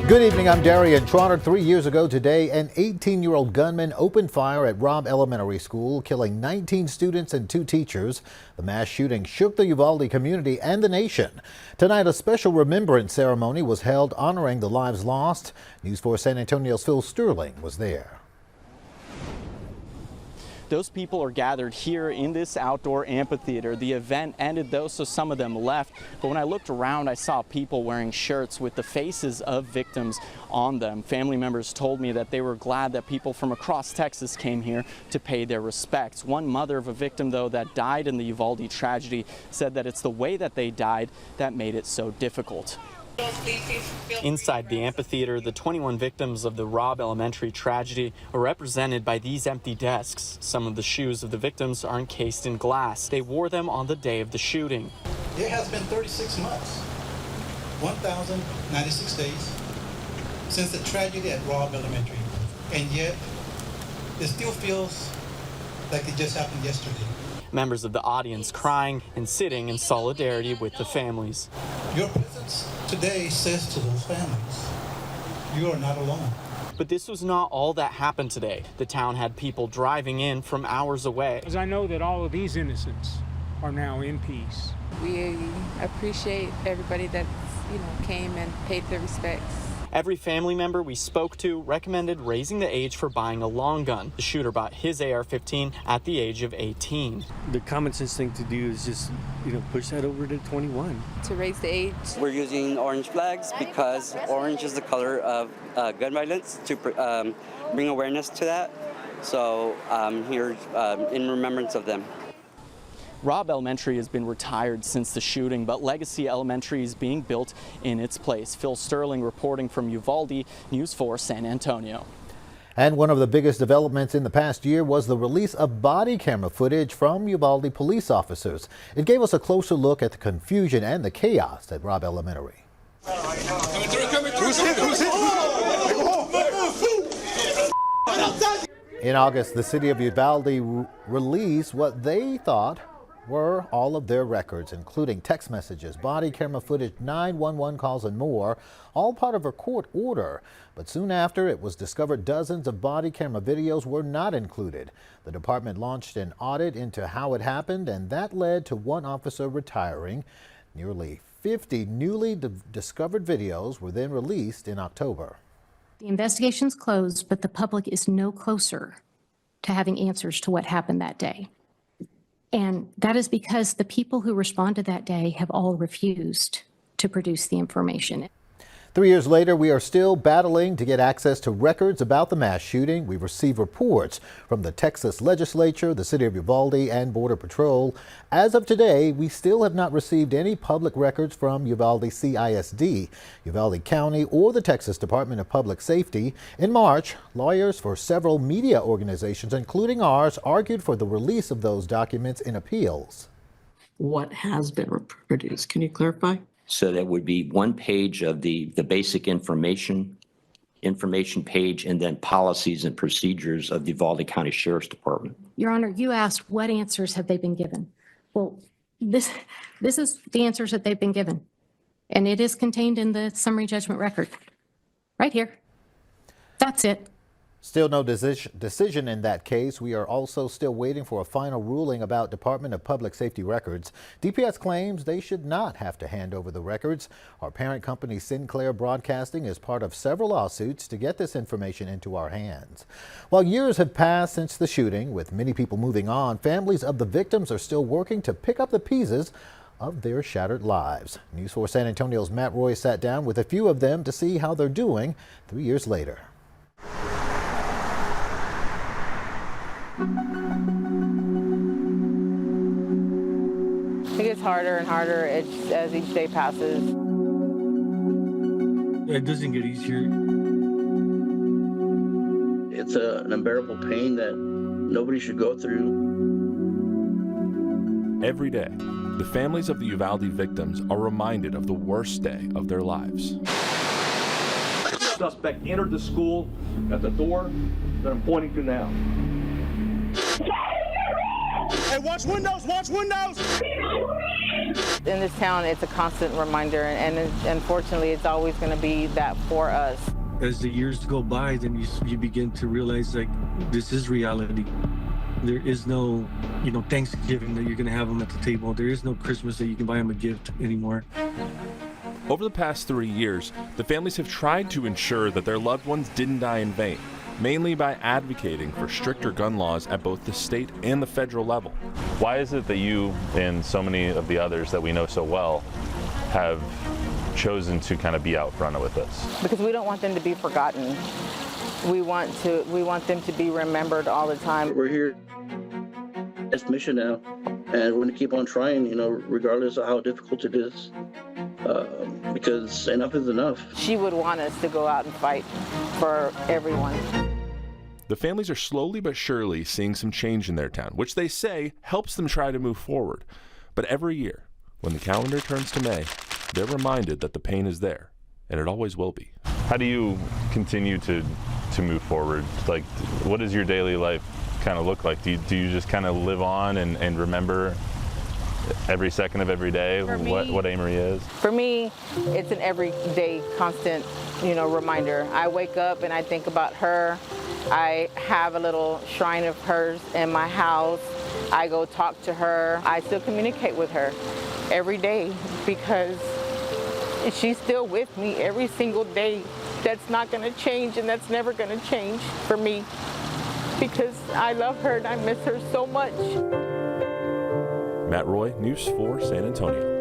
Good evening, I'm Darian Trotter. 3 years ago today, an 18-year-old gunman opened fire at Robb Elementary School, killing 19 students and 2 teachers. The mass shooting shook the Uvalde community and the nation. Tonight, a special remembrance ceremony was held honoring the lives lost. News 4 San Antonio's Phil Sterling was there. Those people are gathered here in this outdoor amphitheater. The event ended though, so some of them left. But when I looked around, I saw people wearing shirts with the faces of victims on them. Family members told me that they were glad that people from across Texas came here to pay their respects. One mother of a victim, though, that died in the Uvalde tragedy said that it's the way that they died that made it so difficult. Inside the amphitheater, the 21 victims of the Robb Elementary tragedy are represented by these empty desks. Some of the shoes of the victims are encased in glass. They wore them on the day of the shooting. It has been 36 months, 1,096 days since the tragedy at Robb Elementary, and yet it still feels like it just happened yesterday. Members of the audience crying and sitting in solidarity with the families. Your presence today says to those families, you are not alone. But this was not all that happened today. The town had people driving in from hours away. As I know that all of these innocents are now in peace. We appreciate everybody that came and paid their respects. Every family member we spoke to recommended raising the age for buying a long gun. The shooter bought his AR-15 at the age of 18. The common sense thing to do is just, push that over to 21. To raise the age. We're using orange flags because orange is the color of gun violence to bring awareness to that. So I'm here in remembrance of them. Robb Elementary has been retired since the shooting, but Legacy Elementary is being built in its place. Phil Sterling reporting from Uvalde, News 4 San Antonio. And one of the biggest developments in the past year was the release of body camera footage from Uvalde police officers. It gave us a closer look at the confusion and the chaos at Robb Elementary. In August, the city of Uvalde released what they thought were all of their records, including text messages, body camera footage, 911 calls, and more, all part of a court order. But soon after, it was discovered dozens of body camera videos were not included. The department launched an audit into how it happened, and that led to one officer retiring. Nearly 50 newly discovered videos were then released in October. The investigation's closed, but the public is no closer to having answers to what happened that day. And that is because the people who responded that day have all refused to produce the information. 3 years later, we are still battling to get access to records about the mass shooting. We've received reports from the Texas legislature, the city of Uvalde, and Border Patrol. As of today, we still have not received any public records from Uvalde CISD, Uvalde County, or the Texas Department of Public Safety. In March, lawyers for several media organizations, including ours, argued for the release of those documents in appeals. What has been produced? Can you clarify? So that would be one page of the basic information page, and then policies and procedures of the Uvalde County Sheriff's Department. Your Honor, you asked what answers have they been given. Well, this is the answers that they've been given. And it is contained in the summary judgment record. Right here. That's it. Still no decision in that case. We are also still waiting for a final ruling about Department of Public Safety records. DPS claims they should not have to hand over the records. Our parent company, Sinclair Broadcasting, is part of several lawsuits to get this information into our hands. While years have passed since the shooting, with many people moving on, families of the victims are still working to pick up the pieces of their shattered lives. News 4 San Antonio's Matt Roy sat down with a few of them to see how they're doing 3 years later. It gets harder and harder as each day passes. It doesn't get easier. It's an unbearable pain that nobody should go through. Every day, the families of the Uvalde victims are reminded of the worst day of their lives. Suspect entered the school at the door that I'm pointing to now. Hey, watch windows, watch windows! In this town, it's a constant reminder, and unfortunately, it's always going to be that for us. As the years go by, then you begin to realize, like, this is reality. There is no, Thanksgiving that you're going to have them at the table. There is no Christmas that you can buy them a gift anymore. Over the past 3 years, the families have tried to ensure that their loved ones didn't die in vain, mainly by advocating for stricter gun laws at both the state and the federal level. Why is it that you and so many of the others that we know so well have chosen to kind of be out front with this? Because we don't want them to be forgotten. We want them to be remembered all the time. We're here. It's mission now, and we're going to keep on trying, regardless of how difficult it is, because enough is enough. She would want us to go out and fight for everyone. The families are slowly but surely seeing some change in their town, which they say helps them try to move forward. But every year, when the calendar turns to May, they're reminded that the pain is there, and it always will be. How do you continue to move forward? Like, what does your daily life kind of look like? Do you just kind of live on and remember every second of every day what Amory is? For me, it's an everyday constant, reminder. I wake up and I think about her. I have a little shrine of hers in my house. I go talk to her. I still communicate with her every day because she's still with me every single day. That's not going to change, and that's never going to change for me because I love her and I miss her so much. Matt Roy, News 4 San Antonio.